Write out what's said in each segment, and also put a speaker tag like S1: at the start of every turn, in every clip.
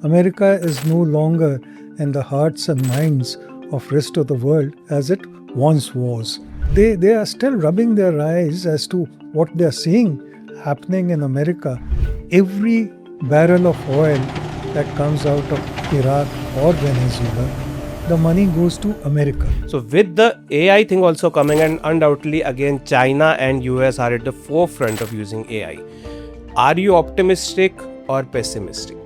S1: America is no longer in the hearts and minds of rest of the world as it once was. They are still rubbing their eyes as to what they are seeing happening in America. Every barrel of oil that comes out of Iraq or Venezuela, the money goes to America.
S2: So with the AI thing also coming, and undoubtedly again China and US are at the forefront of using AI. Are you optimistic or pessimistic?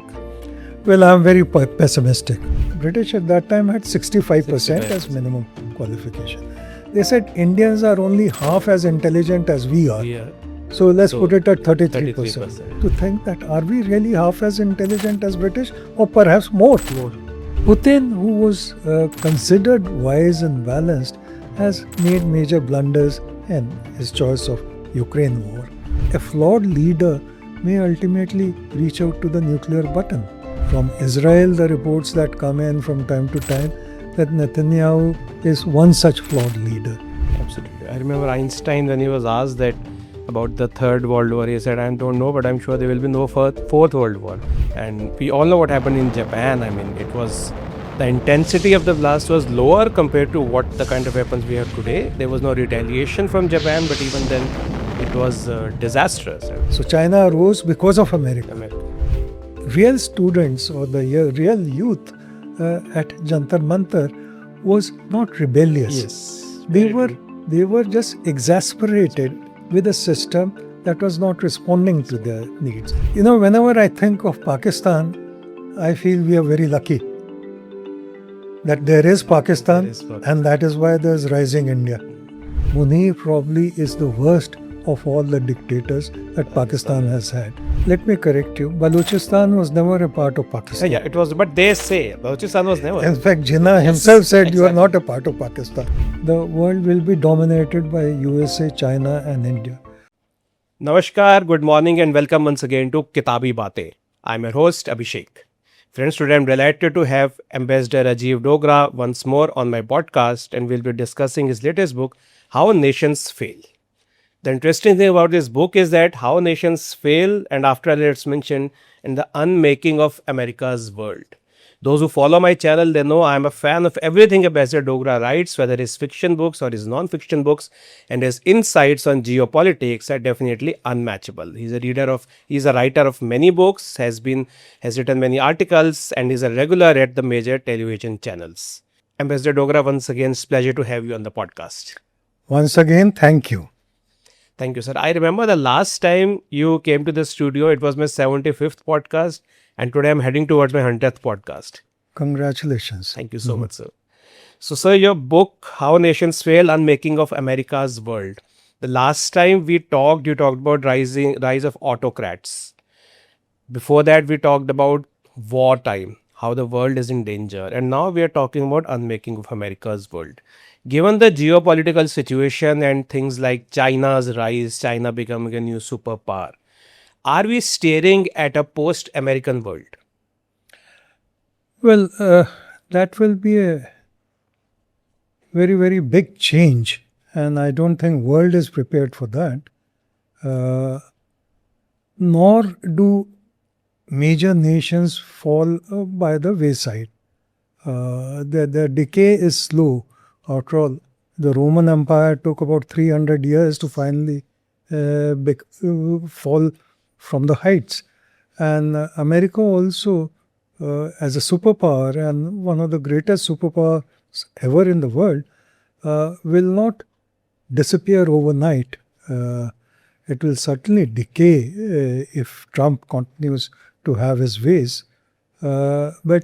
S1: Well, I'm very pessimistic. British at that time had 65% as minimum qualification. They said Indians are only half as intelligent as we are.
S2: Yeah.
S1: So let's put it at 33%.
S2: 33%.
S1: To think that are we really half as intelligent as British or perhaps more? Putin, who was considered wise and balanced, has made major blunders in his choice of Ukraine war. A flawed leader may ultimately reach out to the nuclear button. From Israel, the reports that come in from time to time that Netanyahu is one such flawed leader.
S2: Absolutely. I remember Einstein, when he was asked that about the Third World War, he said, I don't know, but I'm sure there will be no Fourth World War. And we all know what happened in Japan. I mean, it was, the intensity of the blast was lower compared to what the kind of weapons we have today. There was no retaliation from Japan, but even then it was disastrous.
S1: So China rose because of America. Real students or the real youth at Jantar Mantar was not rebellious.
S2: Yes.
S1: They were just exasperated with a system that was not responding to their needs. You know, whenever I think of Pakistan, I feel we are very lucky that there is Pakistan, and that is why there is rising India. Munir probably is the worst of all the dictators that Pakistan has had. Let me correct you. Balochistan was never a part of Pakistan.
S2: Yeah, it was, but they say Balochistan was never.
S1: In fact, Jinnah himself said you are not a part of Pakistan. The world will be dominated by USA, China and India.
S2: Namaskar, good morning and welcome once again to Kitabi Baatein. I'm your host Abhishek. Friends, today I'm delighted to have Ambassador Rajiv Dogra once more on my podcast, and we'll be discussing his latest book, How Nations Fail. The interesting thing about this book is that how nations fail, and after all it's mentioned in the unmaking of America's world. Those who follow my channel, they know I'm a fan of everything Ambassador Dogra writes, whether his fiction books or his non-fiction books, and his insights on geopolitics are definitely unmatchable. He's a writer of many books, has written many articles, and is a regular at the major television channels. Ambassador Dogra, once again, it's a pleasure to have you on the podcast.
S1: Once again, thank you.
S2: Thank you, sir. I remember the last time you came to the studio, it was my 75th podcast, and today I'm heading towards my 100th podcast.
S1: Congratulations.
S2: Thank you so much, sir. So, sir, your book, How Nations Fail, Unmaking of America's World. The last time we talked, you talked about rise of autocrats. Before that, we talked about wartime, how the world is in danger. And now we are talking about unmaking of America's world. Given the geopolitical situation and things like China's rise, China becoming a new superpower, are we staring at a post-American world?
S1: Well, that will be a very, very big change. And I don't think world is prepared for that. Nor do major nations fall by the wayside. Their decay is slow. After all, the Roman Empire took about 300 years to finally fall from the heights. And America also, as a superpower and one of the greatest superpowers ever in the world, will not disappear overnight. It will certainly decay if Trump continues to have his ways. But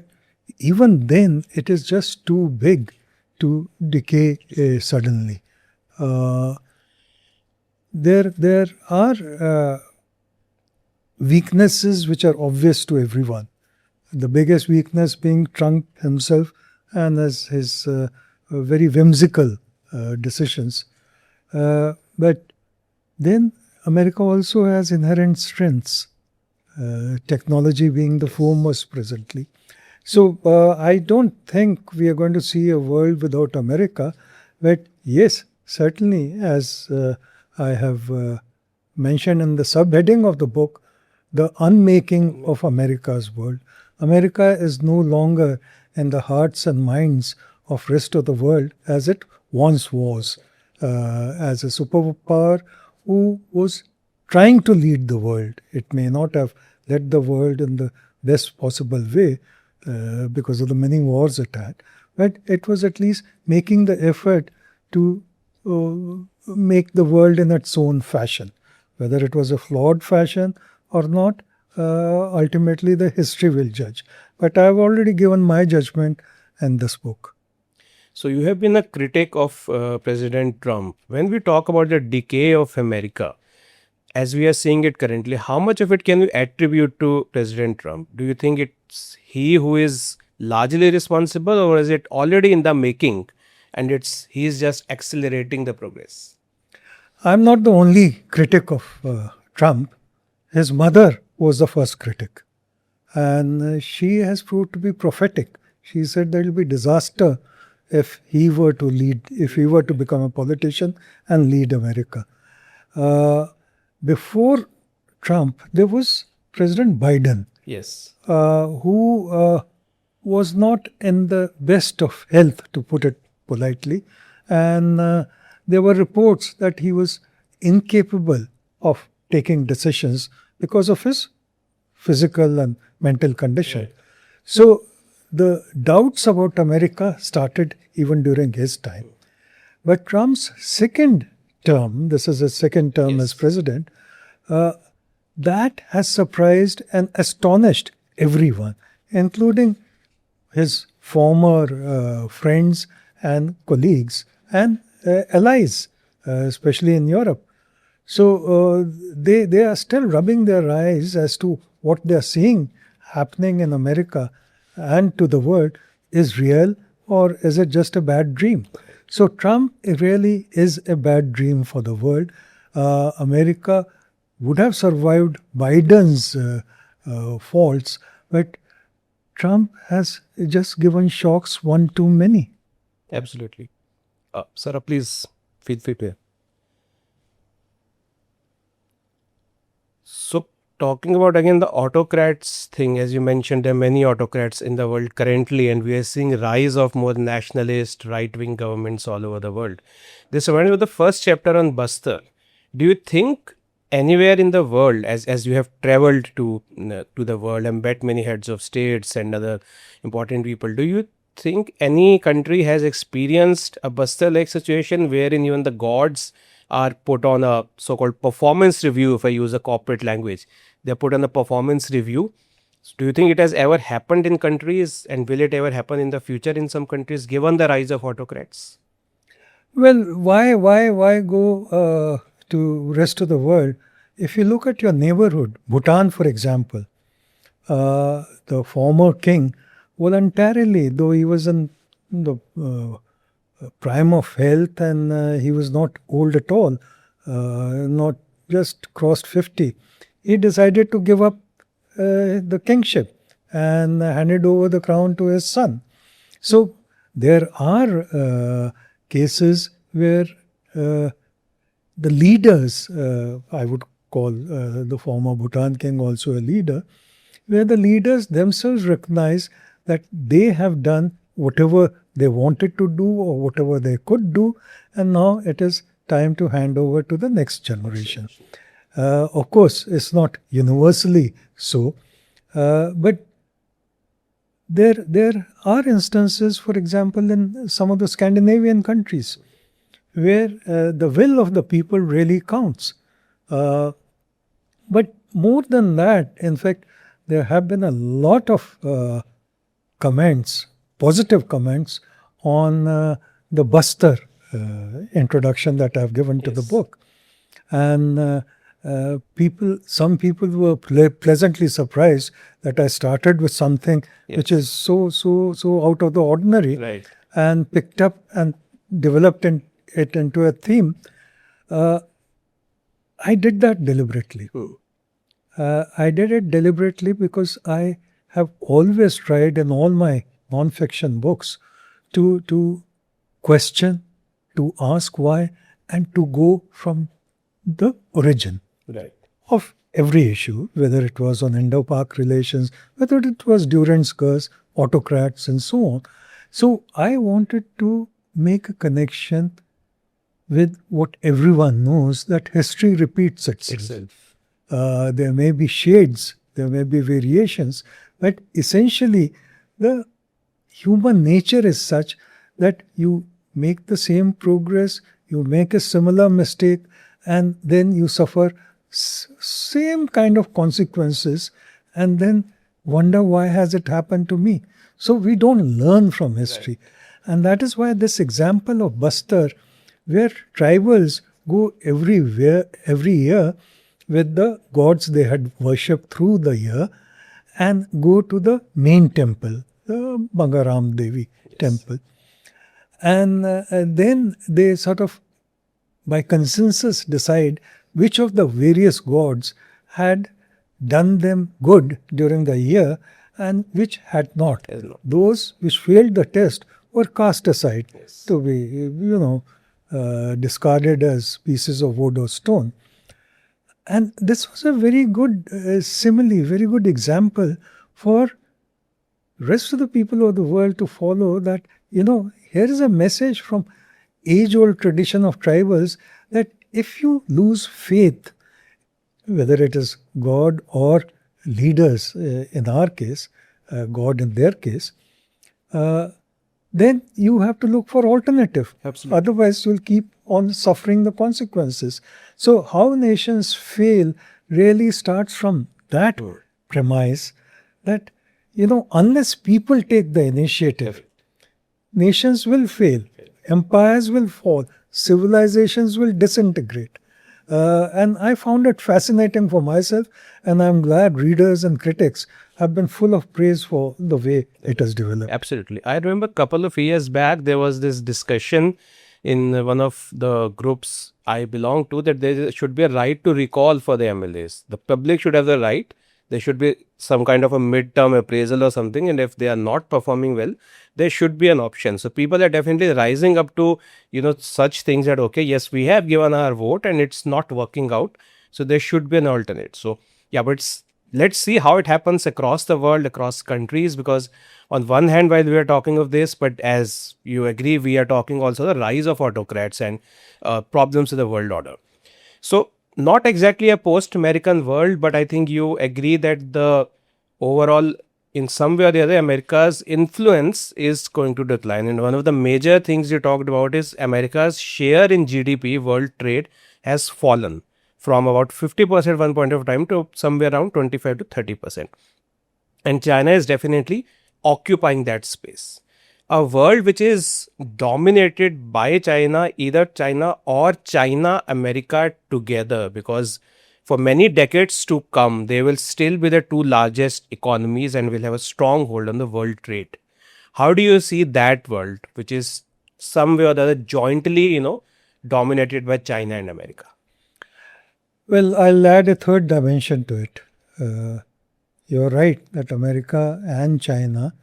S1: even then, it is just too big to decay suddenly. There are weaknesses which are obvious to everyone. The biggest weakness being Trump himself and his very whimsical decisions. But then America also has inherent strengths, technology being the foremost presently. So I don't think we are going to see a world without America. But yes, certainly, as I have mentioned in the subheading of the book, the unmaking of America's world. America is no longer in the hearts and minds of rest of the world as it once was, as a superpower who was trying to lead the world. It may not have led the world in the best possible way because of the many wars it had, but it was at least making the effort to make the world in its own fashion. Whether it was a flawed fashion or not, ultimately the history will judge. But I have already given my judgment in this book.
S2: So you have been a critic of President Trump. When we talk about the decay of America, as we are seeing it currently, how much of it can we attribute to President Trump? Do you think it's he who is largely responsible, or is it already in the making and he is just accelerating the progress?
S1: I'm not the only critic of Trump. His mother was the first critic. And she has proved to be prophetic. She said there will be disaster if he were to lead, if he were to become a politician and lead America. Before Trump, there was President Biden,
S2: Yes.
S1: who was not in the best of health, to put it politely. And there were reports that he was incapable of taking decisions because of his physical and mental condition.
S2: Right.
S1: So the doubts about America started even during his time. But Trump's second term, this is his second term
S2: Yes.
S1: as president, that has surprised and astonished everyone, including his former friends and colleagues and allies, especially in Europe. So they are still rubbing their eyes as to what they are seeing happening in America and to the world is real, or is it just a bad dream? So Trump really is a bad dream for the world. America would have survived Biden's faults, but Trump has just given shocks one too many.
S2: Absolutely. Sarah, please feel free to. So, talking about again the autocrats thing, as you mentioned, there are many autocrats in the world currently, and we are seeing rise of more nationalist, right-wing governments all over the world. This reminds me of the first chapter on Bastar. Do you think anywhere in the world, as you have traveled to the world and met many heads of states and other important people, do you think any country has experienced a Bastar-like situation wherein even the gods are put on a so-called performance review? If I use a corporate language, they're put on a performance review. So do you think it has ever happened in countries, and will it ever happen in the future in some countries, given the rise of autocrats?
S1: Well, why go to rest of the world? If you look at your neighborhood, Bhutan, for example, the former king voluntarily, though he was in the prime of health and he was not old at all, not just crossed 50, he decided to give up the kingship and handed over the crown to his son. So there are cases where the leaders, I would call the former Bhutan king also a leader, where the leaders themselves recognize that they have done whatever they wanted to do or whatever they could do, and now it is time to hand over to the next generation. Of course, it's not universally so, but there are instances, for example, in some of the Scandinavian countries, where the will of the people really counts. But more than that, in fact, there have been a lot of comments, positive comments on the Bastar introduction that I've given to the
S2: Yes.
S1: book. And some people were pleasantly surprised that I started with something which
S2: Yes.
S1: is so out of the ordinary,
S2: Right.
S1: and picked up and developed it into a theme. I did that deliberately. I did it deliberately because I have always tried in all my non-fiction books to question, to ask why, and to go from the origin
S2: Right.
S1: of every issue, whether it was on Indo-Pak relations, whether it was Durand's curse, autocrats, and so on. So I wanted to make a connection with what everyone knows, that history repeats itself. There may be shades, there may be variations, but essentially the human nature is such that you make the same progress, you make a similar mistake, and then you suffer same kind of consequences, and then wonder why has it happened to me. So we don't learn from history. And that is why this example of Bastar, where tribals go every year with the gods they had worshipped through the year, and go to the main temple, the Bangaram Devi temple. And then they sort of, by consensus, decide which of the various gods had done them good during the year and which had not. Those which failed the test were cast aside to be, discarded as pieces of wood or stone. And this was a very good simile, very good example for rest of the people of the world to follow, that, here is a message from age-old tradition of tribals, that if you lose faith, whether it is God or leaders, in our case, God in their case, then you have to look for alternative.
S2: Absolutely.
S1: Otherwise, you'll keep on suffering the consequences. So how nations fail really starts from that premise, that, unless people take the initiative, nations will fail, empires will fall, civilizations will disintegrate. And I found it fascinating for myself, and I'm glad readers and critics have been full of praise for the way it has developed.
S2: Absolutely. I remember a couple of years back, there was this discussion in one of the groups I belong to, that there should be a right to recall for the MLAs. The public should have the right. There should be some kind of a midterm appraisal or something. And if they are not performing well, there should be an option. So people are definitely rising up to, such things, that, okay, yes, we have given our vote and it's not working out. So there should be an alternate. So yeah, but let's see how it happens across the world, across countries, because on one hand, while we are talking of this, but as you agree, we are talking also the rise of autocrats and problems with the world order. So not exactly a post-American world, but I think you agree that the overall, in some way or the other, America's influence is going to decline. And one of the major things you talked about is America's share in GDP, world trade, has fallen from about 50% at one point of time to somewhere around 25 to 30%. And China is definitely occupying that space. A world which is dominated by China, either China or China America together, because for many decades to come, they will still be the two largest economies and will have a strong hold on the world trade. How do you see that world, which is some way or the other jointly, dominated by China and America?
S1: Well, I'll add a third dimension to it. You're right that America and China,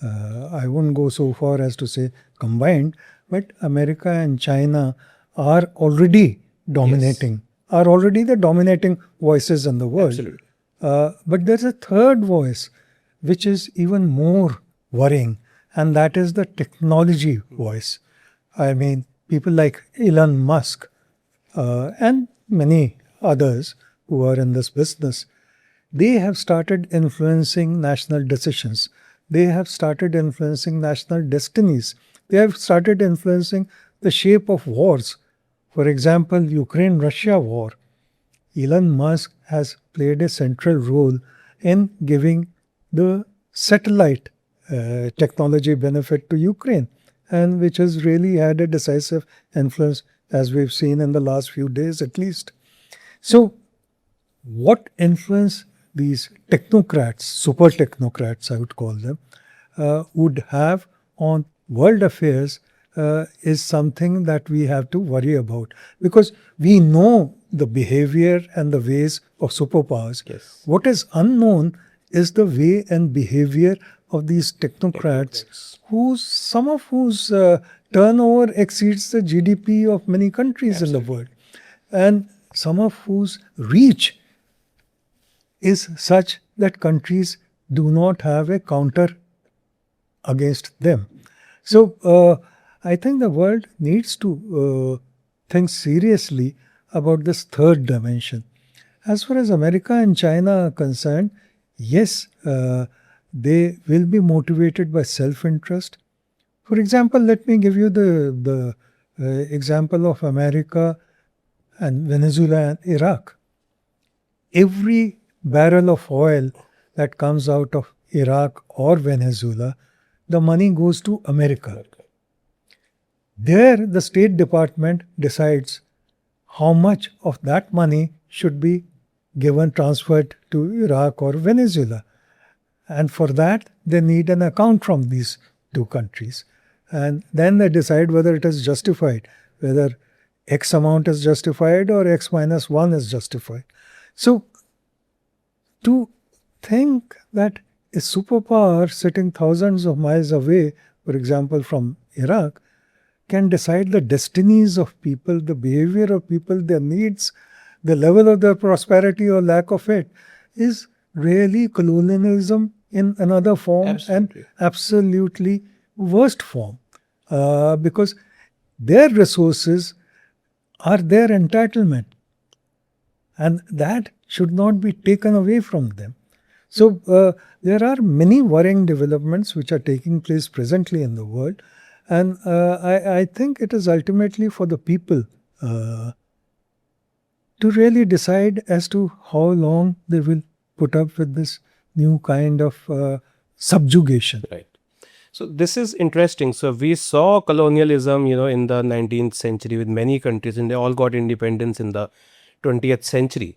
S1: I wouldn't go so far as to say combined, but America and China are already dominating, are already the dominating voices in the world.
S2: Absolutely.
S1: But there's a third voice which is even more worrying, and that is the technology voice. I mean, people like Elon Musk and many others who are in this business, they have started influencing national decisions. They have started influencing national destinies. They have started influencing the shape of wars. For example, Ukraine-Russia war. Elon Musk has played a central role in giving the satellite technology benefit to Ukraine, and which has really had a decisive influence, as we've seen in the last few days at least. So, what influence these technocrats, super technocrats, I would call them, would have on world affairs is something that we have to worry about, because we know the behavior and the ways of superpowers.
S2: Yes.
S1: What is unknown is the way and behavior of these technocrats, some of whose turnover exceeds the GDP of many countries in the world, and some of whose reach is such that countries do not have a counter against them. So I think the world needs to think seriously about this third dimension. As far as America and China are concerned, yes, they will be motivated by self-interest. For example, let me give you the example of America and Venezuela and Iraq. Every barrel of oil that comes out of Iraq or Venezuela, the money goes to America. There, the State Department decides how much of that money should be given, transferred to Iraq or Venezuela. And for that, they need an account from these two countries. And then they decide whether it is justified, whether X amount is justified or X minus 1 is justified. So, to think that a superpower sitting thousands of miles away, for example, from Iraq, can decide the destinies of people, the behavior of people, their needs, the level of their prosperity or lack of it, is really colonialism in another form.
S2: Absolutely.
S1: And absolutely worst form. Because their resources are their entitlement. And that should not be taken away from them. So there are many worrying developments which are taking place presently in the world. And I think it is ultimately for the people to really decide as to how long they will put up with this new kind of subjugation.
S2: Right. So this is interesting. So we saw colonialism, in the 19th century with many countries, and they all got independence in the 20th century.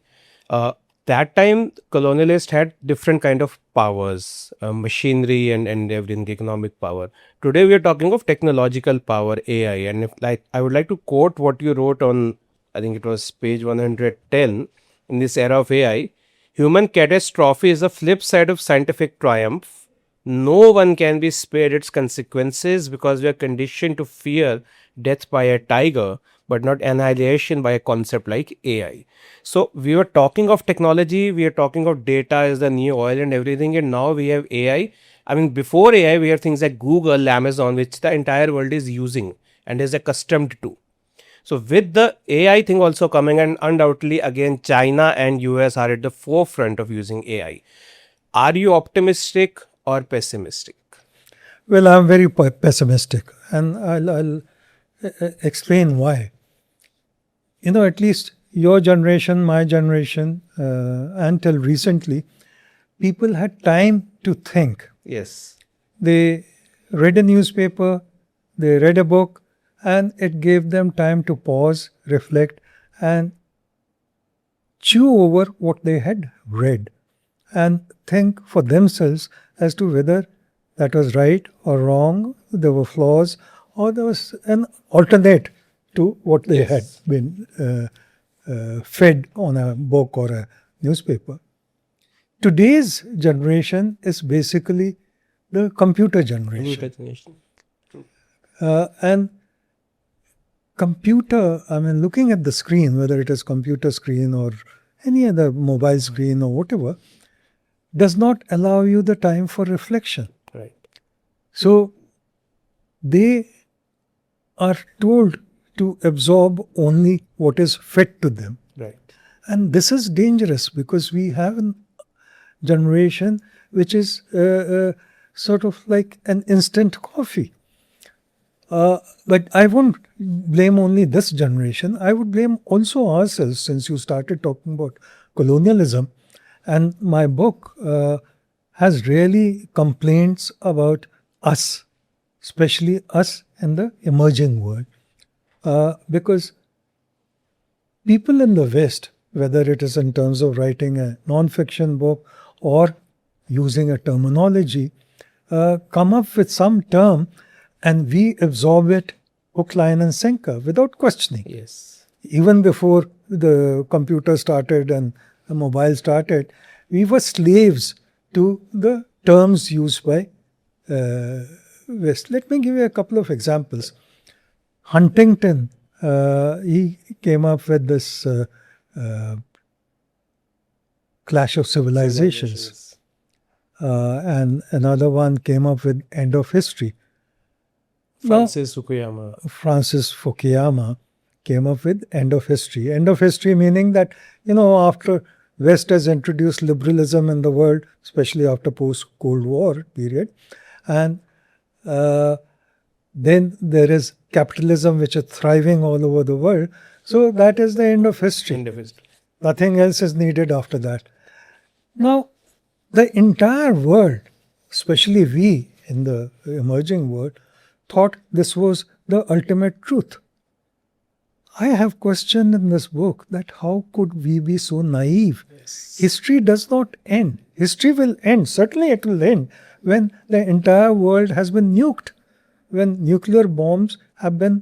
S2: That time, colonialists had different kind of powers, machinery and everything, economic power. Today, we are talking of technological power, AI. And I would like to quote what you wrote on, I think it was page 110, in this era of AI. Human catastrophe is the flip side of scientific triumph. No one can be spared its consequences because we are conditioned to fear death by a tiger, but not annihilation by a concept like AI. So we were talking of technology, we are talking of data is the new oil and everything, and now we have AI. I mean, before AI, we have things like Google, Amazon, which the entire world is using and is accustomed to. So with the AI thing also coming, and undoubtedly again China and US are at the forefront of using AI. Are you optimistic or pessimistic?
S1: Well, I'm very pessimistic, and I'll explain why. At least your generation, my generation, until recently, people had time to think.
S2: Yes.
S1: They read a newspaper, they read a book, and it gave them time to pause, reflect, and chew over what they had read and think for themselves as to whether that was right or wrong, there were flaws, or there was an alternate to what they had been fed on a book or a newspaper. Today's generation is basically the computer generation. And computer, looking at the screen, whether it is computer screen or any other mobile screen or whatever, does not allow you the time for reflection.
S2: Right.
S1: So they are told to absorb only what is fed to them.
S2: Right.
S1: And this is dangerous because we have a generation which is sort of like an instant coffee. But I won't blame only this generation. I would blame also ourselves, since you started talking about colonialism. And my book has really complaints about us, especially us in the emerging world. Because people in the West, whether it is in terms of writing a non-fiction book or using a terminology, come up with some term and we absorb it hook, line and sinker without questioning.
S2: Yes.
S1: Even before the computer started and the mobile started, we were slaves to the terms used by West. Let me give you a couple of examples. Huntington, he came up with this clash of civilizations. And another one came up with end of history.
S2: Francis Fukuyama.
S1: Francis Fukuyama came up with end of history. End of history meaning that, after West has introduced liberalism in the world, especially after post-Cold War period, and then there is capitalism which is thriving all over the world. So that is the end of history.
S2: End of history.
S1: Nothing else is needed after that. Now, the entire world, especially we in the emerging world, thought this was the ultimate truth. I have questioned in this book that how could we be so naive?
S2: Yes.
S1: History does not end. History will end. Certainly it will end when the entire world has been nuked, when nuclear bombs have been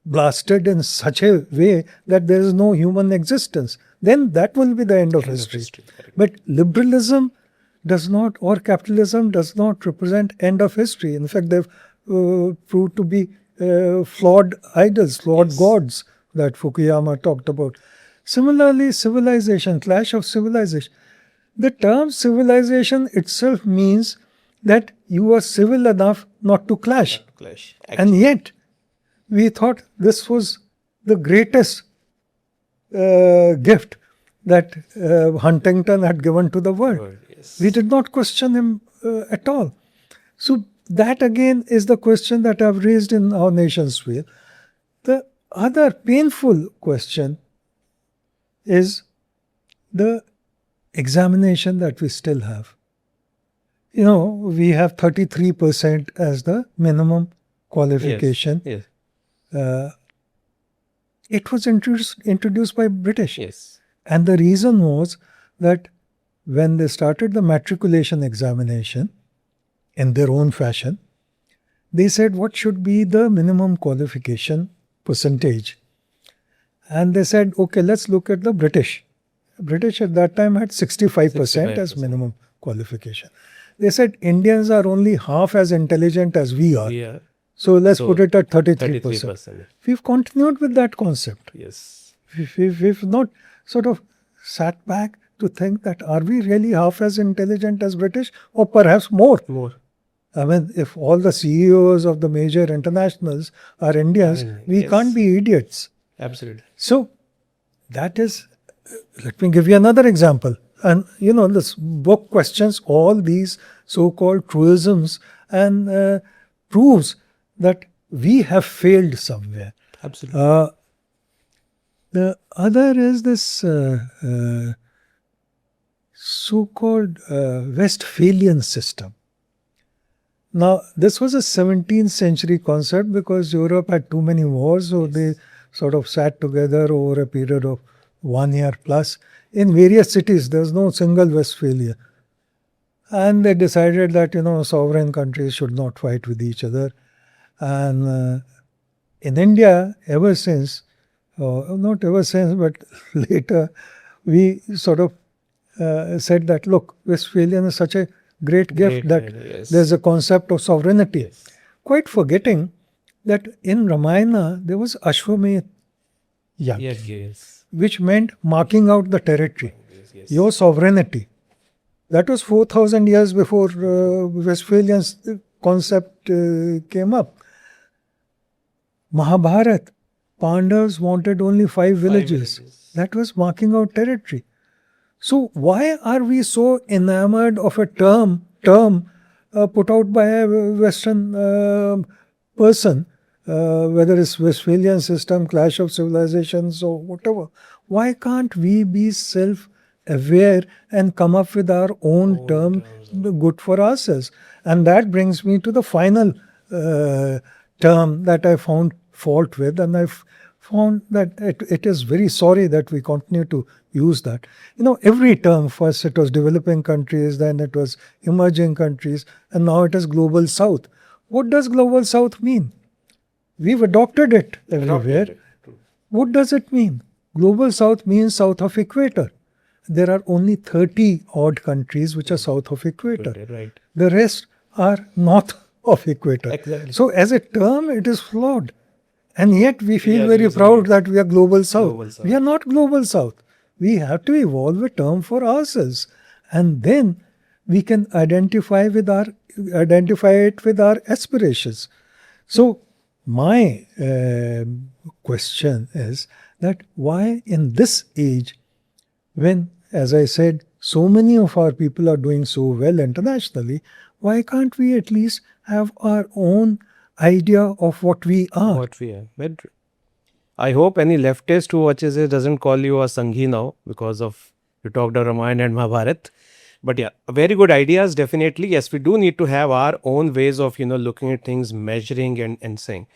S1: blasted in such a way that there is no human existence. Then that will be the end of history. But liberalism does not, or capitalism does not represent end of history. In fact, they've proved to be flawed idols, flawed gods that Fukuyama talked about. Similarly, civilization, clash of civilization. The term civilization itself means that you are civil enough not to clash. And yet, we thought this was the greatest gift that Huntington had given to the world.
S2: Yes.
S1: We did not question him at all. So that again is the question that I've raised in Our Nation's Wheel. The other painful question is the examination that we still have. We have 33% as the minimum qualification.
S2: Yes.
S1: It was introduced by British.
S2: Yes.
S1: And the reason was that when they started the matriculation examination in their own fashion, they said, what should be the minimum qualification percentage? And they said, okay, let's look at the British. British at that time had 65% as minimum qualification. They said, Indians are only half as intelligent as we are. So let's put it at 33%. We've continued with that concept.
S2: Yes.
S1: We've not sort of sat back to think that are we really half as intelligent as British or perhaps more?
S2: More.
S1: I mean, if all the CEOs of the major internationals are Indians, we can't be idiots.
S2: Absolutely.
S1: So that is, let me give you another example. And this book questions all these so-called truisms and proves that we have failed somewhere.
S2: Absolutely.
S1: The other is this so-called Westphalian system. Now, this was a 17th century concept because Europe had too many wars, so they sort of sat together over a period of 1 year plus in various cities. There's no single Westphalia. And they decided that, sovereign countries should not fight with each other. And in India, ever since, not ever since, but later, we sort of said that, look, Westphalian is such a great gift that there's a concept of sovereignty. Quite forgetting that in Ramayana, there was Ashwamedh Yagya, which meant marking out the territory, your sovereignty. That was 4,000 years before Westphalian concept came up. Mahabharata, Pandavas wanted only 5 villages. That was marking out territory. So why are we so enamored of a term put out by a Western person, whether it's Westphalian system, clash of civilizations or whatever? Why can't we be self-aware and come up with our own term good for ourselves? And that brings me to the final term that I found fault with, and I've found that it is very sorry that we continue to use that. Every term, first it was developing countries, then it was emerging countries, and now it is global south. What does global south mean? We've adopted it everywhere. What does it mean? Global south means south of equator. There are only 30 odd countries which are south of equator.
S2: Right.
S1: The rest are north of equator.
S2: Exactly.
S1: So as a term, it is flawed. And yet we feel very proud that we are global south. We are not global south. we have to evolve a term for ourselves, and then we can identify it with our aspirations. So my question is that why in this age, when, as I said, so many of our people are doing so well internationally, why can't we at least have our own idea of what we are?
S2: What we are. But I hope any leftist who watches it doesn't call you a Sanghi now because of you talked of Ramayana and Mahabharat. But yeah, very good ideas, definitely. Yes, we do need to have our own ways of, looking at things, measuring and saying.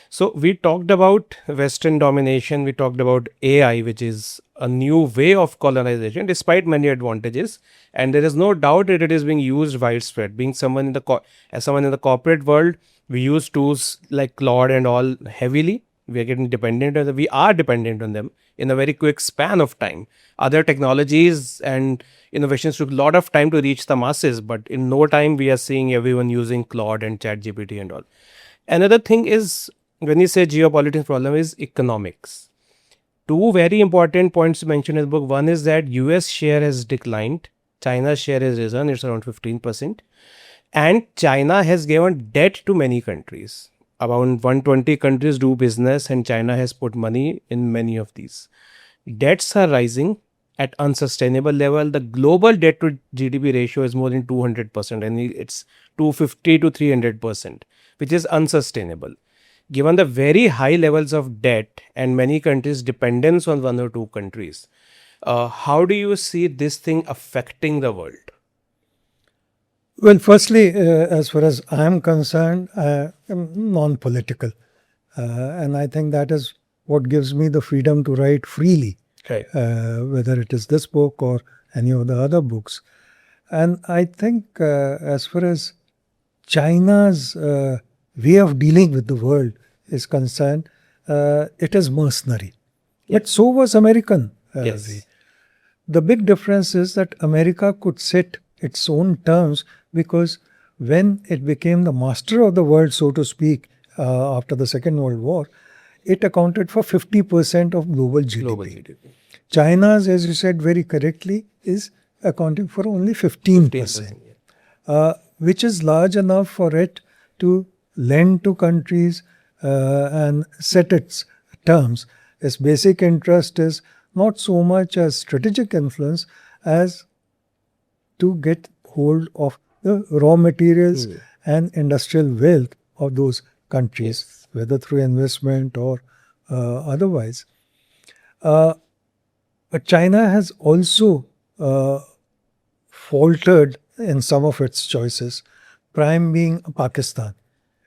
S2: So we talked about Western domination, we talked about AI, which is a new way of colonization, despite many advantages. And there is no doubt that it is being used widespread. Being someone in as someone in the corporate world, we use tools like Claude and all heavily. We are getting dependent on them. We are dependent on them in a very quick span of time. Other technologies and innovations took a lot of time to reach the masses, but in no time we are seeing everyone using Claude and ChatGPT and all. Another thing is, when you say geopolitics problem, is economics. Two very important points mentioned in the book. One is that US share has declined, China's share has risen, it's around 15%. And China has given debt to many countries. Around 120 countries do business, and China has put money in many of these. Debts are rising at unsustainable level. The global debt to GDP ratio is more than 200%, and it's 250 to 300%, which is unsustainable. Given the very high levels of debt and many countries' dependence on one or two countries, how do you see this thing affecting the world?
S1: Well, firstly, as far as I am concerned, I am non-political. And I think that is what gives me the freedom to write freely,
S2: Right.
S1: whether it is this book or any of the other books. And I think as far as China's way of dealing with the world is concerned, it is mercenary. But so was American
S2: Yes.
S1: way. The big difference is that America could set its own terms because when it became the master of the world, so to speak, after the Second World War, it accounted for 50% of global GDP.
S2: Global GDP.
S1: China's, as you said very correctly, is accounting for only 15%, which is large enough for it to lend to countries and set its terms. Its basic interest is not so much as strategic influence as to get hold of the raw materials and industrial wealth of those countries, whether through investment or otherwise. But China has also faltered in some of its choices, prime being Pakistan,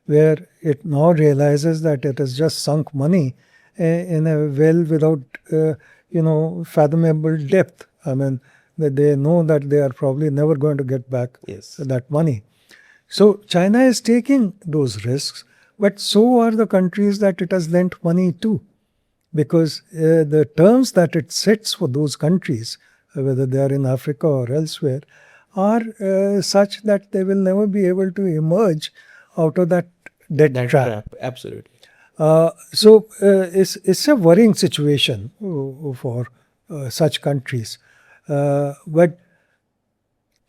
S1: where it now realizes that it has just sunk money in a well without, fathomable depth. I mean, that they know that they are probably never going to get back that money. So China is taking those risks, but so are the countries that it has lent money to, because the terms that it sets for those countries, whether they are in Africa or elsewhere, are such that they will never be able to emerge out of that debt trap.
S2: Absolutely.
S1: So it's a worrying situation for such countries. But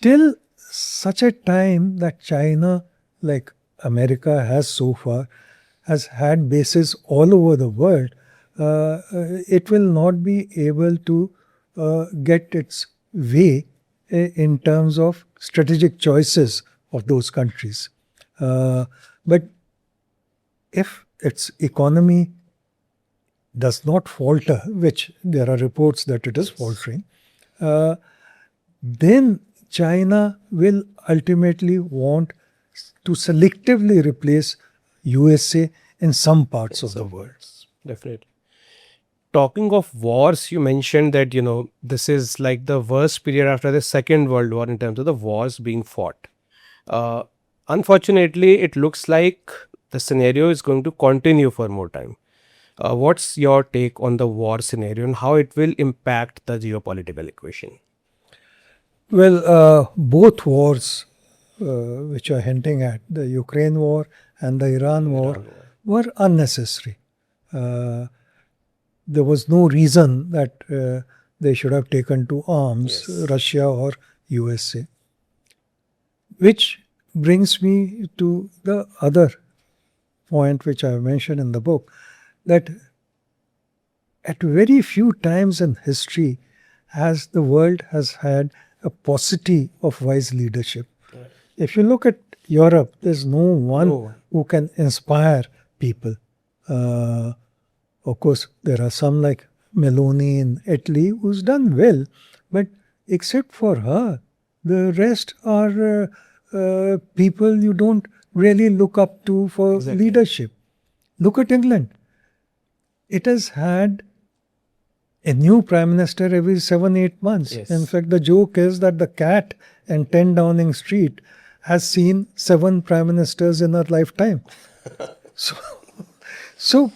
S1: till such a time that China, like America has so far, has had bases all over the world, it will not be able to get its way in terms of strategic choices of those countries. But if its economy does not falter, which there are reports that it is faltering, then China will ultimately want to selectively replace USA in some parts of the world.
S2: Definitely. Talking of wars, you mentioned that, this is like the worst period after the Second World War in terms of the wars being fought. Unfortunately, it looks like the scenario is going to continue for more time. What's your take on the war scenario and how it will impact the geopolitical equation?
S1: Well, both wars, which you are hinting at, the Ukraine war and the Iran war, were unnecessary. There was no reason that they should have taken to arms,
S2: Yes.
S1: Russia or USA. Which brings me to the other point which I have mentioned in the book, that at very few times in history has the world has had a paucity of wise leadership.
S2: Right.
S1: If you look at Europe, there's no one
S2: No one.
S1: who can inspire people. Of course, there are some like Meloni in Italy who's done well, but except for her, the rest are people you don't really look up to for
S2: Exactly.
S1: leadership. Look at England. It has had a new prime minister every 7-8 months.
S2: Yes.
S1: In fact, the joke is that the cat in 10 Downing Street has seen 7 prime ministers in her lifetime. So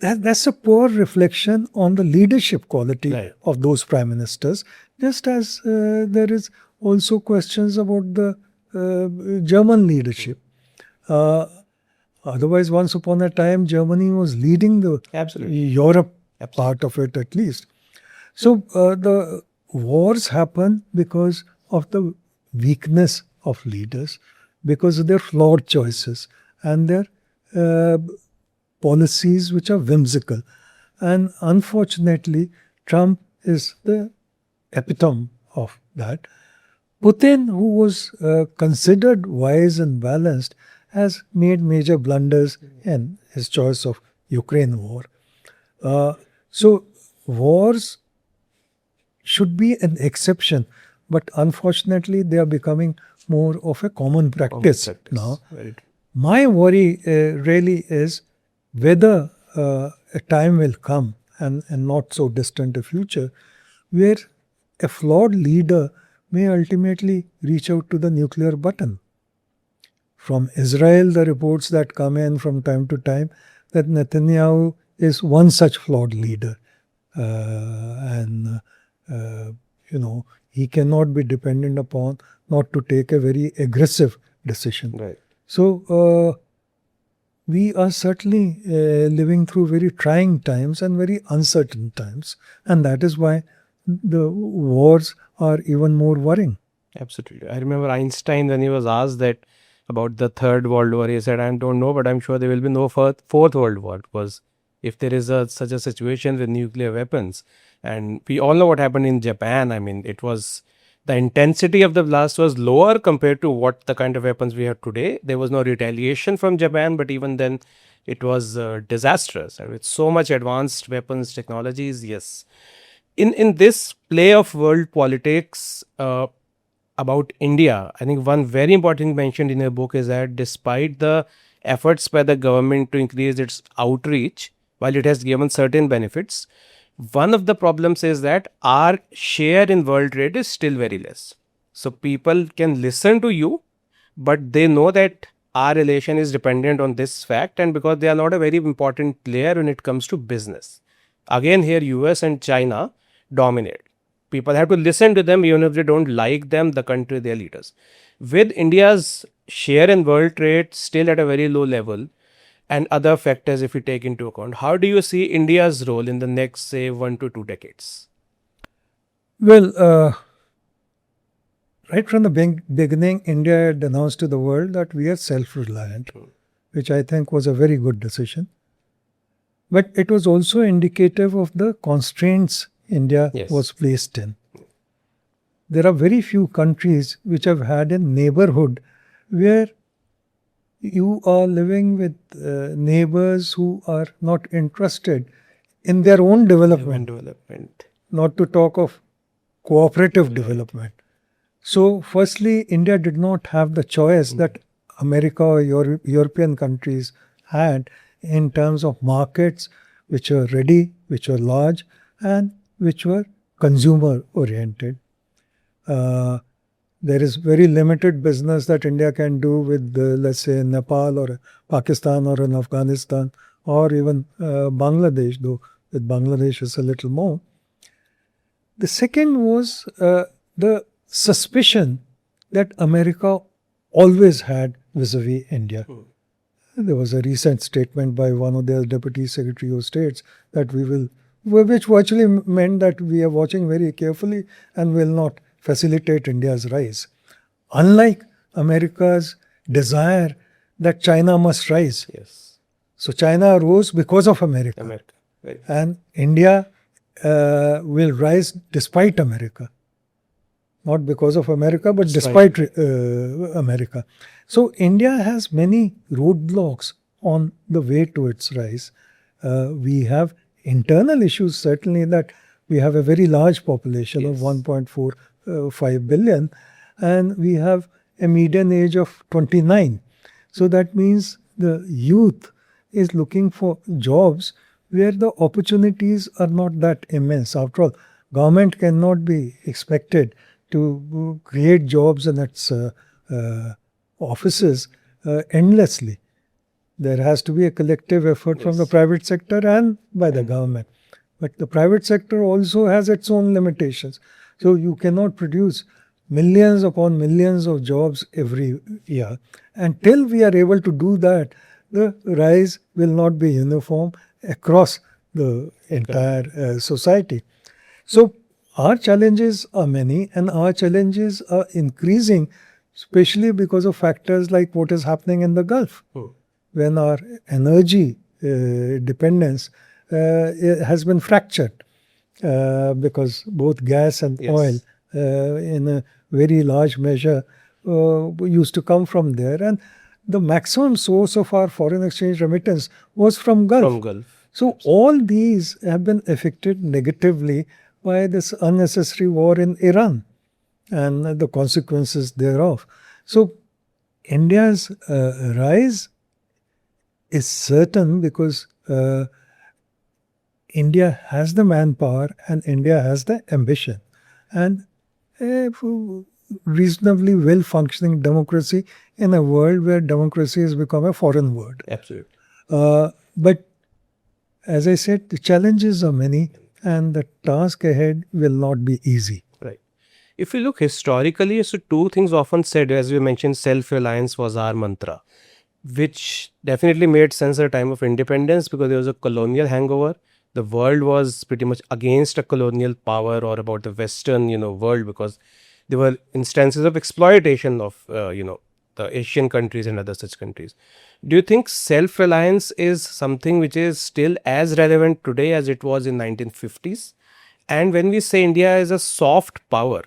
S1: that's a poor reflection on the leadership quality
S2: Right.
S1: of those prime ministers. Just as there is also questions about the German leadership. Otherwise, once upon a time, Germany was leading the
S2: Absolutely.
S1: Europe
S2: Absolutely.
S1: part of it at least. So the wars happen because of the weakness of leaders, because of their flawed choices and their uh, policies which are whimsical. And unfortunately, Trump is the epitome of that. Putin, who was considered wise and balanced, has made major blunders in his choice of Ukraine war. So wars should be an exception, but unfortunately they are becoming more of a common practice now.
S2: Very true.
S1: My worry really is whether a time will come, and not so distant a future, where a flawed leader may ultimately reach out to the nuclear button. From Israel, the reports that come in from time to time that Netanyahu is one such flawed leader. And he cannot be dependent upon not to take a very aggressive decision.
S2: Right.
S1: So we are certainly living through very trying times and very uncertain times, and that is why the wars are even more worrying.
S2: Absolutely. I remember Einstein, when he was asked that about the Third World War, he said, "I don't know, but I'm sure there will be no fourth World War, because if there is such a situation with nuclear weapons, and we all know what happened in Japan. I mean, it was the intensity of the blast was lower compared to what the kind of weapons we have today. There was no retaliation from Japan, but even then, it was disastrous. And with so much advanced weapons technologies, yes. In this play of world politics, about India, I think one very important thing mentioned in your book is that despite the efforts by the government to increase its outreach, while it has given certain benefits, one of the problems is that our share in world trade is still very less. So people can listen to you, but they know that our relation is dependent on this fact, and because they are not a very important player when it comes to business. Again, here US and China dominate. People have to listen to them even if they don't like them, the country, their leaders. With India's share in world trade still at a very low level, and other factors if we take into account, how do you see India's role in the next, say, 1 to 2 decades?
S1: Well, right from the beginning, India had announced to the world that we are self-reliant, which I think was a very good decision. But it was also indicative of the constraints India
S2: Yes.
S1: was placed in. There are very few countries which have had a neighborhood where you are living with neighbors who are not interested in their own development,
S2: Development.
S1: not to talk of cooperative development. So, firstly, India did not have the choice that America or European countries had in terms of markets which were ready, which were large, and which were consumer oriented. There is very limited business that India can do with, let's say, Nepal or Pakistan or in Afghanistan or even Bangladesh, though with Bangladesh is a little more. The second was the suspicion that America always had vis-a-vis India. There was a recent statement by one of their deputy secretary of states that we will which virtually meant that we are watching very carefully and will not facilitate India's rise. Unlike America's desire that China must rise.
S2: Yes.
S1: So China rose because of America.
S2: America. Right.
S1: And India will rise despite America. Not because of America, but despite America. So India has many roadblocks on the way to its rise. We have internal issues, certainly, that we have a very large population of 1.45 billion, and we have a median age of 29. So that means the youth is looking for jobs where the opportunities are not that immense. After all, government cannot be expected to create jobs in its offices endlessly. There has to be a collective effort from the private sector and by the government. But the private sector also has its own limitations. So you cannot produce millions upon millions of jobs every year. Until we are able to do that, the rise will not be uniform across the entire society. So our challenges are many, and our challenges are increasing, especially because of factors like what is happening in the Gulf, when our energy dependence has been fractured because both gas and oil in a very large measure used to come from there, and the maximum source of our foreign exchange remittance was from Gulf. So all these have been affected negatively by this unnecessary war in Iran and the consequences thereof. So India's rise is certain because India has the manpower and India has the ambition and a reasonably well-functioning democracy in a world where democracy has become a foreign word.
S2: Absolutely.
S1: But as I said, the challenges are many and the task ahead will not be easy.
S2: Right. If you look historically, so two things often said, as you mentioned, self-reliance was our mantra, which definitely made sense at the time of independence because there was a colonial hangover. The world was pretty much against a colonial power or about the Western, world, because there were instances of exploitation of, the Asian countries and other such countries. Do you think self-reliance is something which is still as relevant today as it was in 1950s? And when we say India is a soft power,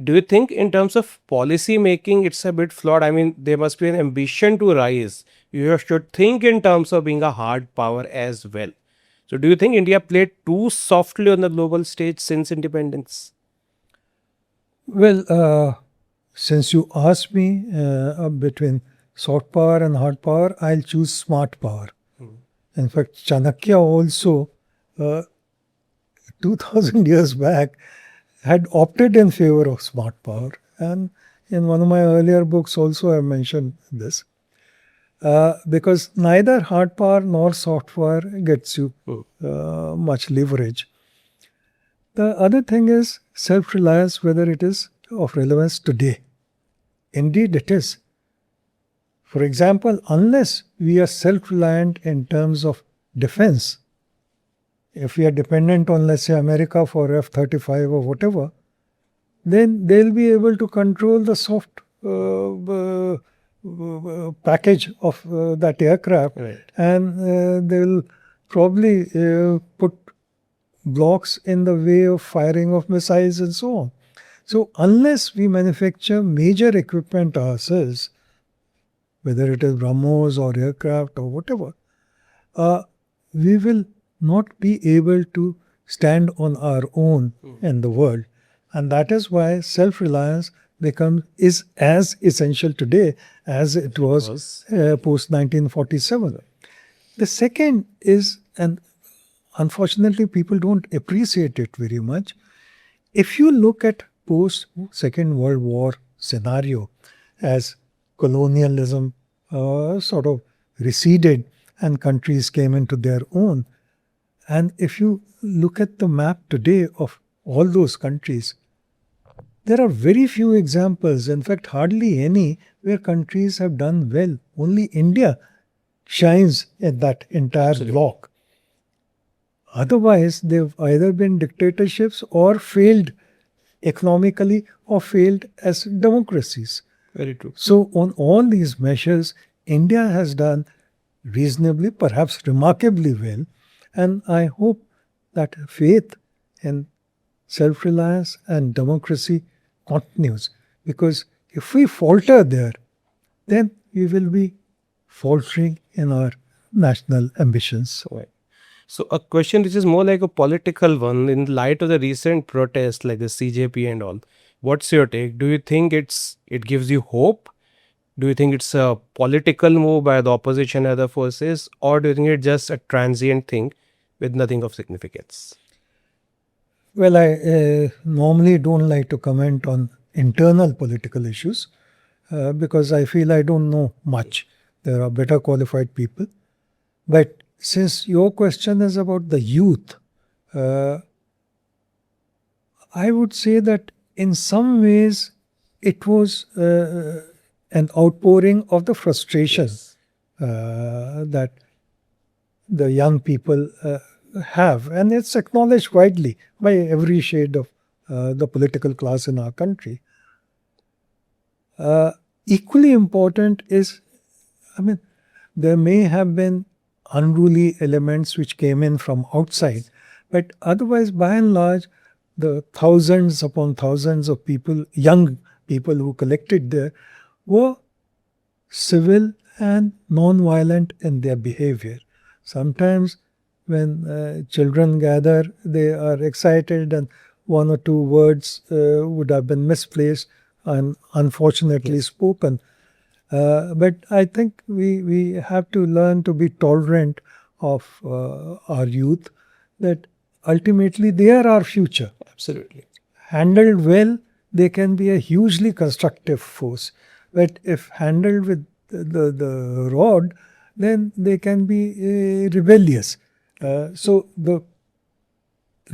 S2: do you think in terms of policy making it's a bit flawed? I mean, there must be an ambition to rise. You should think in terms of being a hard power as well. So do you think India played too softly on the global stage since independence?
S1: Well, since you asked me between soft power and hard power, I'll choose smart power. In fact, Chanakya also, 2000 years back, had opted in favor of smart power. And in one of my earlier books also I mentioned this. Because neither hard power nor soft power gets you much leverage. The other thing is self-reliance, whether it is of relevance today. Indeed, it is. For example, unless we are self-reliant in terms of defense, if we are dependent on, let's say, America for F-35 or whatever, then they'll be able to control the soft package of that aircraft, and they'll probably put blocks in the way of firing of missiles and so on. So unless we manufacture major equipment ourselves, whether it is BrahMos or aircraft or whatever, we will not be able to stand on our own in the world. And that is why self-reliance is as essential today as it was post 1947. The second is, and unfortunately people don't appreciate it very much, if you look at post Second World War scenario as colonialism sort of receded and countries came into their own, and if you look at the map today of all those countries, there are very few examples, in fact hardly any, where countries have done well. Only India shines in that entire block. Otherwise, they've either been dictatorships or failed economically or failed as democracies.
S2: Very true.
S1: So, on all these measures, India has done reasonably, perhaps remarkably well. And I hope that faith in self reliance and democracy continues. Because if we falter there, then we will be faltering in our national ambitions.
S2: Right. So a question which is more like a political one in light of the recent protests like the CJP and all. What's your take? Do you think it gives you hope? Do you think it's a political move by the opposition and other forces, or do you think it's just a transient thing with nothing of significance?
S1: Well, I normally don't like to comment on internal political issues because I feel I don't know much. There are better qualified people. But since your question is about the youth, uh, I would say that in some ways it was an outpouring of the frustration that the young people have, and it's acknowledged widely by every shade of the political class in our country. Equally important is, I mean, there may have been unruly elements which came in from outside, but otherwise, by and large, the thousands upon thousands of people, young people who collected there, were civil and non-violent in their behavior. Sometimes when children gather, they are excited and one or two words would have been misplaced and unfortunately spoken. But I think we have to learn to be tolerant of our youth, that ultimately they are our future.
S2: Absolutely.
S1: Handled well, they can be a hugely constructive force. But if handled with the rod, then they can be rebellious. So the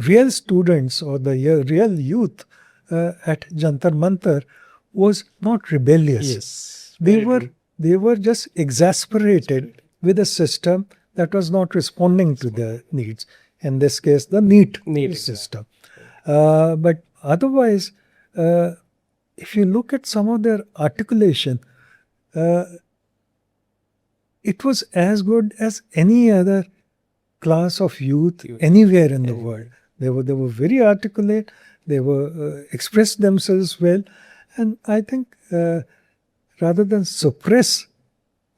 S1: real students or the real youth at Jantar Mantar was not rebellious.
S2: Yes.
S1: They
S2: very
S1: were
S2: true.
S1: they were just exasperated with a system that was not responding to their needs. In this case, the NEET
S2: NEET
S1: system. But otherwise, if you look at some of their articulation, uh, it was as good as any other class of youth anywhere in the world. They were very articulate. They were expressed themselves well, and I think rather than suppress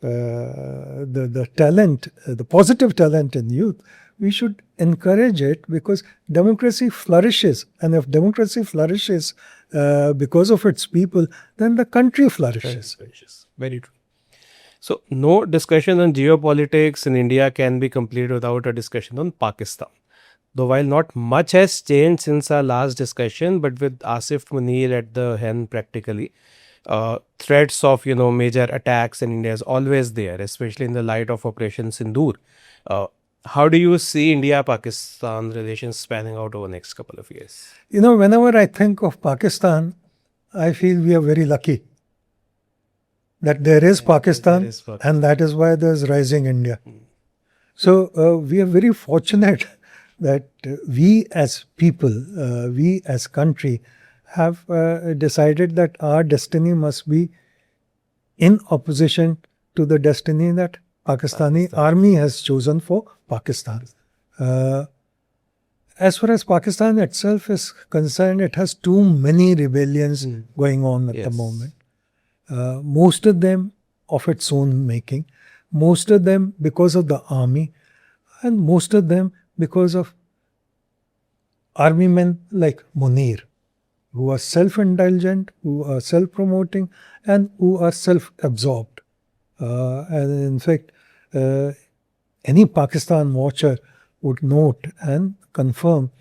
S1: the talent, the positive talent in youth, we should encourage it, because democracy flourishes, and if democracy flourishes because of its people, then the country flourishes.
S2: Very true. So, no discussion on geopolitics in India can be complete without a discussion on Pakistan. Though while not much has changed since our last discussion, but with Asif Munir at the helm practically, threats of major attacks in India is always there, especially in the light of Operation Sindoor. Uh, how do you see India-Pakistan relations spanning out over the next couple of years?
S1: Whenever I think of Pakistan, I feel we are very lucky that there is Pakistan, and that is why there's rising India. So we are very fortunate that we as people, we as country, have decided that our destiny must be in opposition to the destiny that Pakistani army has chosen for Pakistan. As far as Pakistan itself is concerned, it has too many rebellions going on at the moment. Most of them of its own making, most of them because of the army, and most of them because of army men like Munir, who are self-indulgent, who are self-promoting, and who are self-absorbed. And in fact, any Pakistan watcher would note and confirm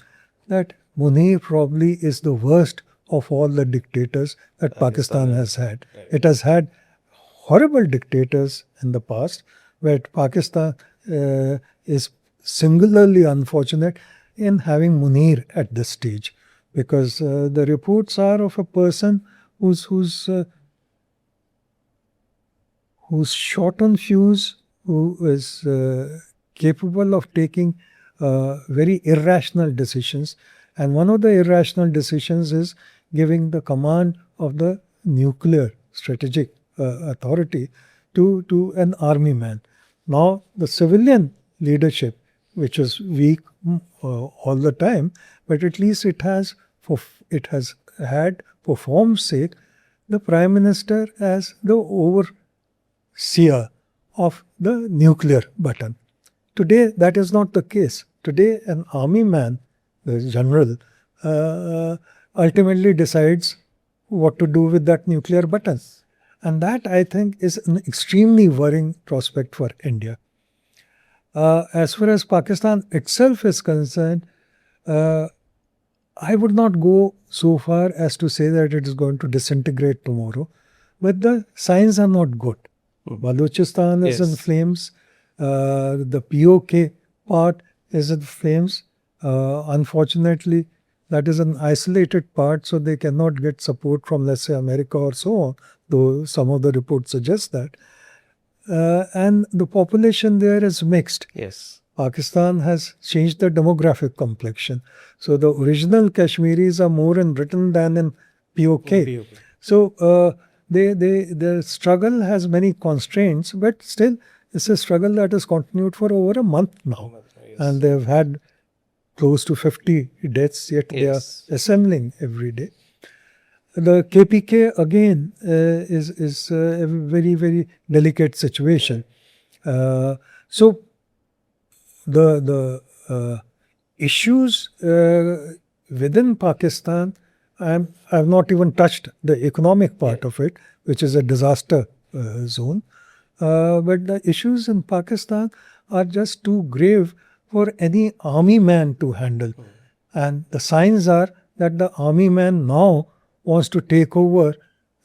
S1: that Munir probably is the worst of all the dictators that Pakistan has had. It has had horrible dictators in the past, but Pakistan is singularly unfortunate in having Munir at this stage, because the reports are of a person who's short on fuse, who is capable of taking very irrational decisions. And one of the irrational decisions is giving the command of the nuclear strategic authority to an army man. Now, the civilian leadership, which is weak all the time, but at least it has had, for form's sake, the prime minister as the overseer of the nuclear button. Today, that is not the case. Today, an army man, the general, ultimately decides what to do with that nuclear button. And that, I think, is an extremely worrying prospect for India. As far as Pakistan itself is concerned, I would not go so far as to say that it is going to disintegrate tomorrow, but the signs are not good. Balochistan is in flames. The POK part is in flames. Unfortunately, that is an isolated part, so they cannot get support from, let's say, America or so on, though some of the reports suggest that. And the population there is mixed.
S2: Yes.
S1: Pakistan has changed the demographic complexion. So the original Kashmiris are more in Britain than in POK. So the struggle has many constraints, but still it's a struggle that has continued for over a month now. And they've had close to 50 deaths, yet they are assembling every day. The KPK again is a very, very delicate situation. So the issues within Pakistan, I've not even touched the economic part of it, which is a disaster zone. But the issues in Pakistan are just too grave for any army man to handle. And the signs are that the army man now wants to take over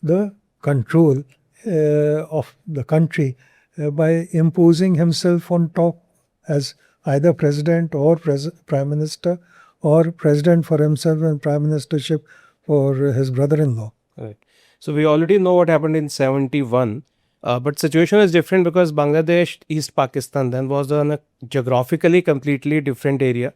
S1: the control of the country by imposing himself on top as either president or prime minister, or president for himself and prime ministership for his brother-in-law.
S2: Right. So we already know what happened in 71. But situation is different because Bangladesh, East Pakistan then was on a geographically completely different area.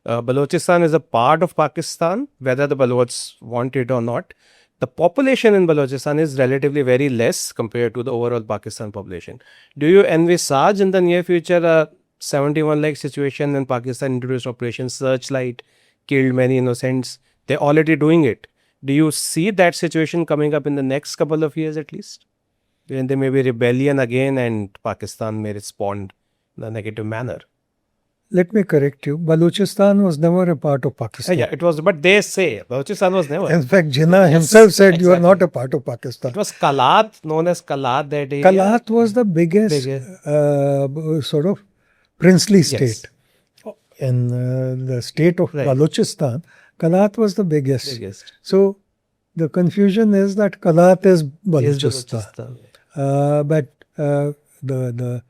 S2: Balochistan is a part of Pakistan, whether the Balochs want it or not. The population in Balochistan is relatively very less compared to the overall Pakistan population. Do you envisage in the near future a 71-like situation when Pakistan introduced Operation Searchlight, killed many innocents? They're already doing it. Do you see that situation coming up in the next couple of years at least? When there may be rebellion again and Pakistan may respond in a negative manner.
S1: Let me correct you. Balochistan was never a part of Pakistan.
S2: Yeah, it was, but they say Balochistan was never.
S1: In fact, Jinnah himself said you are not a part of Pakistan.
S2: It was Kalat, known as Kalat that area.
S1: Kalat was the biggest sort of princely state. In the state of Balochistan, Kalat was the biggest. So the confusion is that Kalat is Balochistan. But the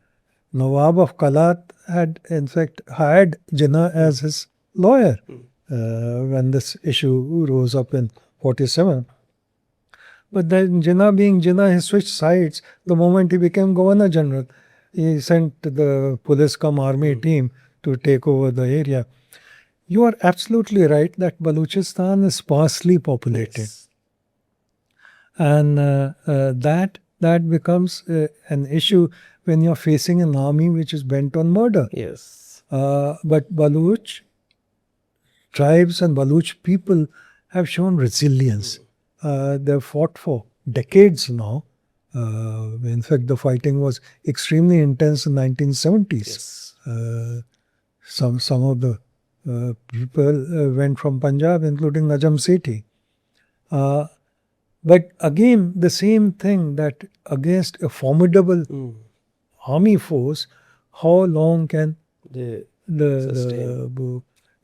S1: Nawab of Kalat had in fact hired Jinnah as his lawyer when this issue rose up in 47. But then Jinnah being Jinnah, he switched sides the moment he became Governor General. He sent the police cum army team to take over the area. You are absolutely right that Balochistan is sparsely populated. And that becomes an issue when you're facing an army which is bent on murder. But Baloch tribes and Baloch people have shown resilience. They've fought for decades now. In fact, the fighting was extremely intense in 1970s. Some of the people went from Punjab, including Najam Sethi. But again, the same thing, that against a formidable army force, how long can the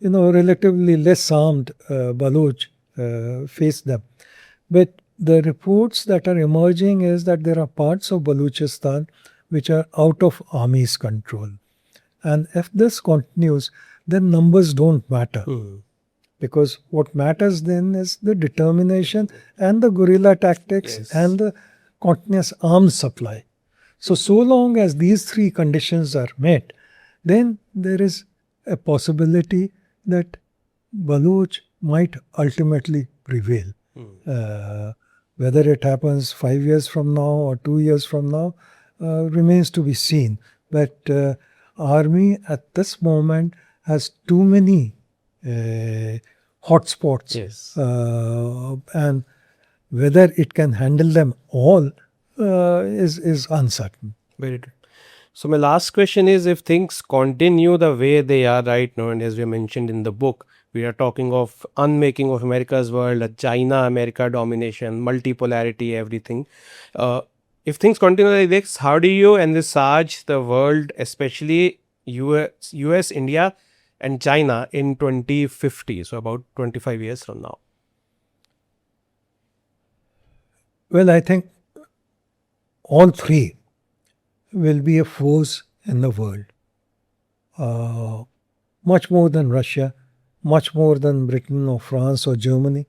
S1: relatively less armed Baloch face them? But the reports that are emerging is that there are parts of Balochistan which are out of army's control. And if this continues, then numbers don't matter. Because what matters then is the determination and the guerrilla tactics and the continuous arms supply. So long as these three conditions are met, then there is a possibility that Baloch might ultimately prevail. Whether it happens 5 years from now or 2 years from now remains to be seen. But army at this moment has too many hotspots,
S2: Yes.
S1: and whether it can handle them all is uncertain.
S2: Very true. So my last question is, if things continue the way they are right now, and as we mentioned in the book, we are talking of unmaking of America's world, a China-America domination, multipolarity, everything. If things continue like this, how do you envisage the world, especially US, India, and China in 2050? So about 25 years from now.
S1: Well, I think all three will be a force in the world. Much more than Russia, much more than Britain or France or Germany,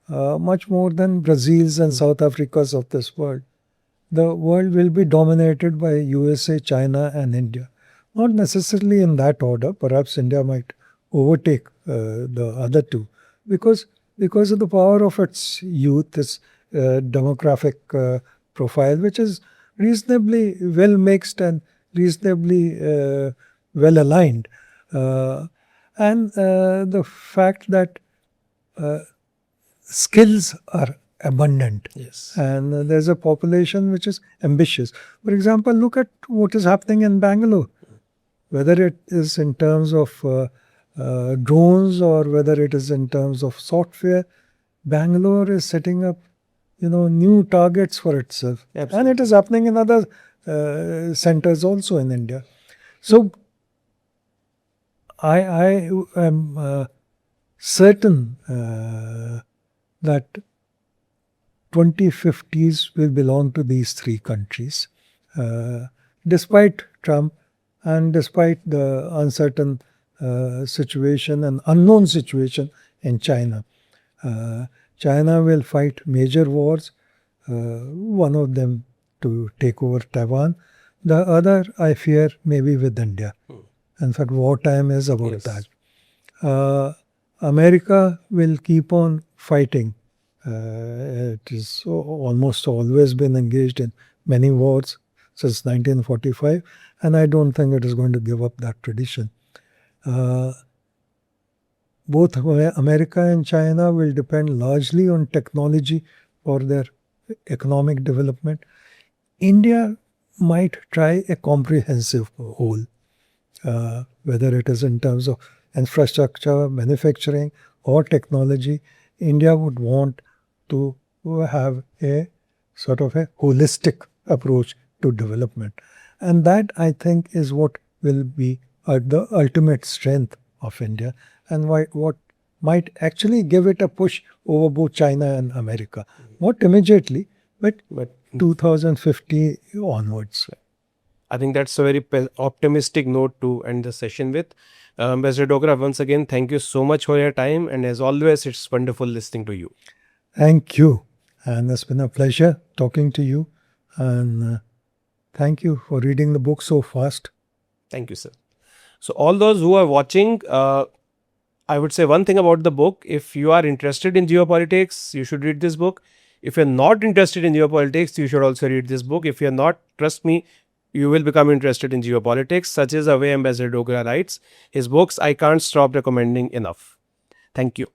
S1: much more than Brazil's and South Africa's of this world. The world will be dominated by USA, China, and India. Not necessarily in that order. Perhaps India might overtake the other two because of the power of its youth, its demographic profile, which is reasonably well mixed and reasonably well aligned, and the fact that skills are abundant.
S2: Yes.
S1: And there's a population which is ambitious. For example, look at what is happening in Bangalore, whether it is in terms of drones or whether it is in terms of software. Bangalore is setting up, new targets for itself.
S2: Absolutely.
S1: And it is happening in other centers also in India. So I am certain that 2050s will belong to these three countries, despite Trump and despite the uncertain situation and unknown situation in China. China will fight major wars, one of them to take over Taiwan. The other, I fear, may be with India. In fact, wartime is about
S2: Yes.
S1: that. America will keep on fighting. It is almost always been engaged in many wars since 1945, and I don't think it is going to give up that tradition. Both America and China will depend largely on technology for their economic development. India might try a comprehensive whole, whether it is in terms of infrastructure, manufacturing, or technology. India would want to have a sort of a holistic approach to development. And that, I think, is what will be the ultimate strength of India and what might actually give it a push over both China and America. Not immediately, but 2050 onwards.
S2: I think that's a very optimistic note to end the session with. Ambassador Dogra, once again, thank you so much for your time. And as always, it's wonderful listening to you.
S1: Thank you. And it's been a pleasure talking to you. And thank you for reading the book so fast.
S2: Thank you, sir. So all those who are watching, I would say one thing about the book. If you are interested in geopolitics, you should read this book. If you're not interested in geopolitics, you should also read this book. If you're not, trust me, you will become interested in geopolitics, such is the way Ambassador Dogra writes. His books, I can't stop recommending enough. Thank you.